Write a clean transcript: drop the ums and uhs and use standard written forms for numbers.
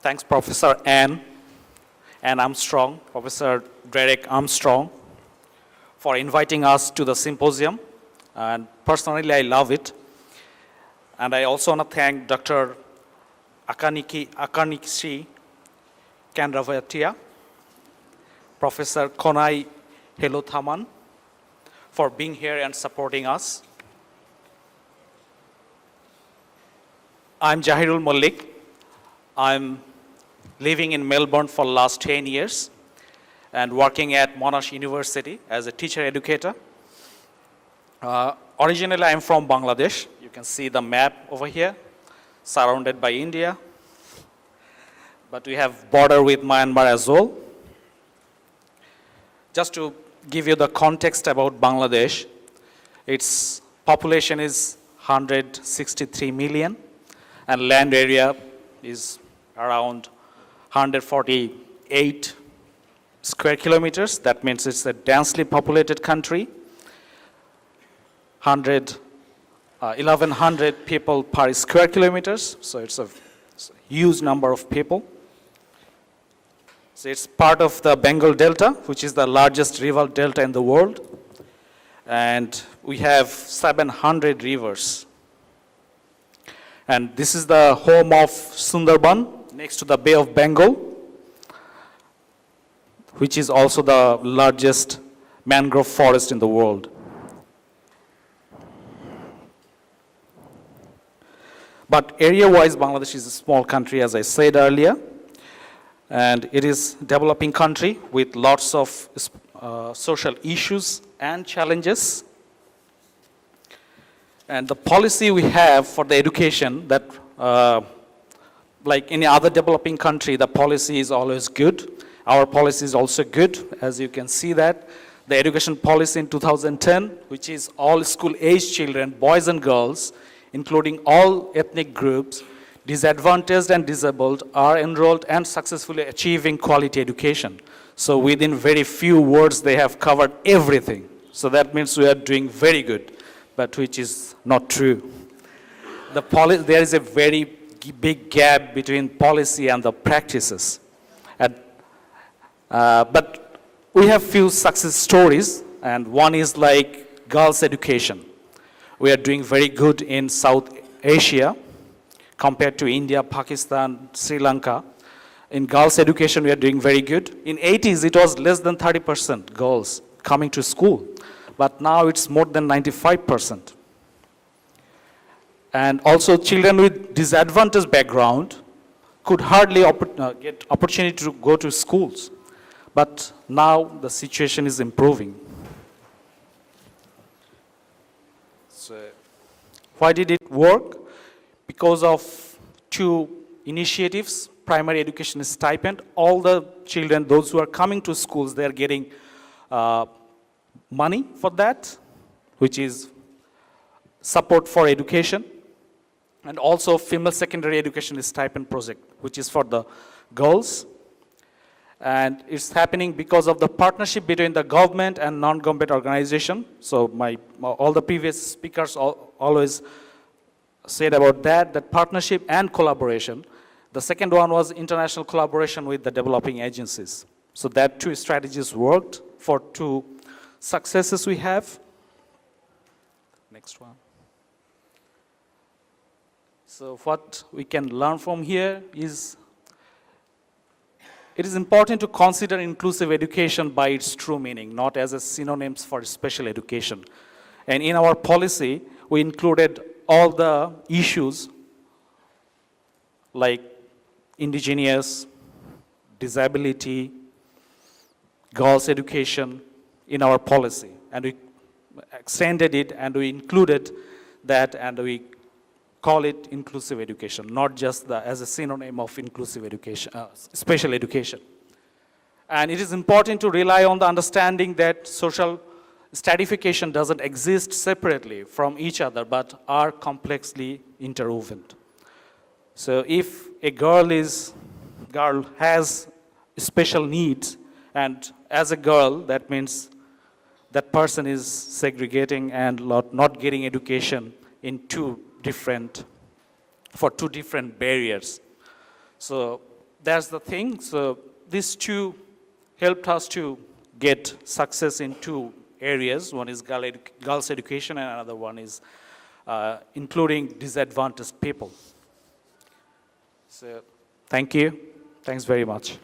Thanks, Professor Ann Armstrong, Professor Derek Armstrong, for inviting us to the symposium. And personally, I love it. And I also want to thank Dr. Akarnishi Kandravatia, Professor Konai Helothaman, for being here and supporting us. I'm Jahirul Mullick. I'm living in Melbourne for the last 10 years and working at Monash University as a teacher educator. Originally, I'm from Bangladesh. You can see the map over here, surrounded by India. But we have border with Myanmar as well. Just to give you the context about Bangladesh, its population is 163 million, and land area is around 148 square kilometers. That means it's a densely populated country. 1,100 people per square kilometers, so it's a huge number of people. So it's part of the Bengal Delta, which is the largest river delta in the world. And we have 700 rivers. And this is the home of Sundarban, next to the Bay of Bengal, which is also the largest mangrove forest in the world. But area-wise, Bangladesh is a small country, as I said earlier. And it is a developing country with lots of social issues and challenges. And the policy we have for the education that like any other developing country, the policy is always good. Our policy is also good, as you can see that. The education policy in 2010, which is all school-age children, boys and girls, including all ethnic groups, disadvantaged and disabled, are enrolled and successfully achieving quality education. So within very few words, they have covered everything. So that means we are doing very good, but which is not true. There is a very big gap between policy and the practices. But we have few success stories, and one is like girls' education. We are doing very good in South Asia compared to India, Pakistan, Sri Lanka. In girls' education, we are doing very good. In 80s, it was less than 30% girls coming to school, but now it's more than 95%. And also children with disadvantaged background could hardly get opportunity to go to schools. But now the situation is improving. So why did it work? Because of two initiatives, primary education stipend. All the children, those who are coming to schools, they are getting money for that, which is support for education. And also female secondary education stipend project, which is for the girls. And it's happening because of the partnership between the government and non-government organization. So all the previous speakers always said about that partnership and collaboration. The second one was international collaboration with the developing agencies. So that two strategies worked for two successes we have. Next one. So what we can learn from here is, it is important to consider inclusive education by its true meaning, not as a synonym for special education. And in our policy, we included all the issues like indigenous, disability, girls' education in our policy. And we extended it and we included that, and we call it inclusive education, not just as a synonym of inclusive education, special education. And it is important to rely on the understanding that social stratification doesn't exist separately from each other, but are complexly interwoven. So if a girl has special needs, and as a girl, that means that person is segregating and not getting education in for two different barriers. So that's the thing. So these two helped us to get success in two areas. One is girls' education, and another one is including disadvantaged people. So thank you. Thanks very much.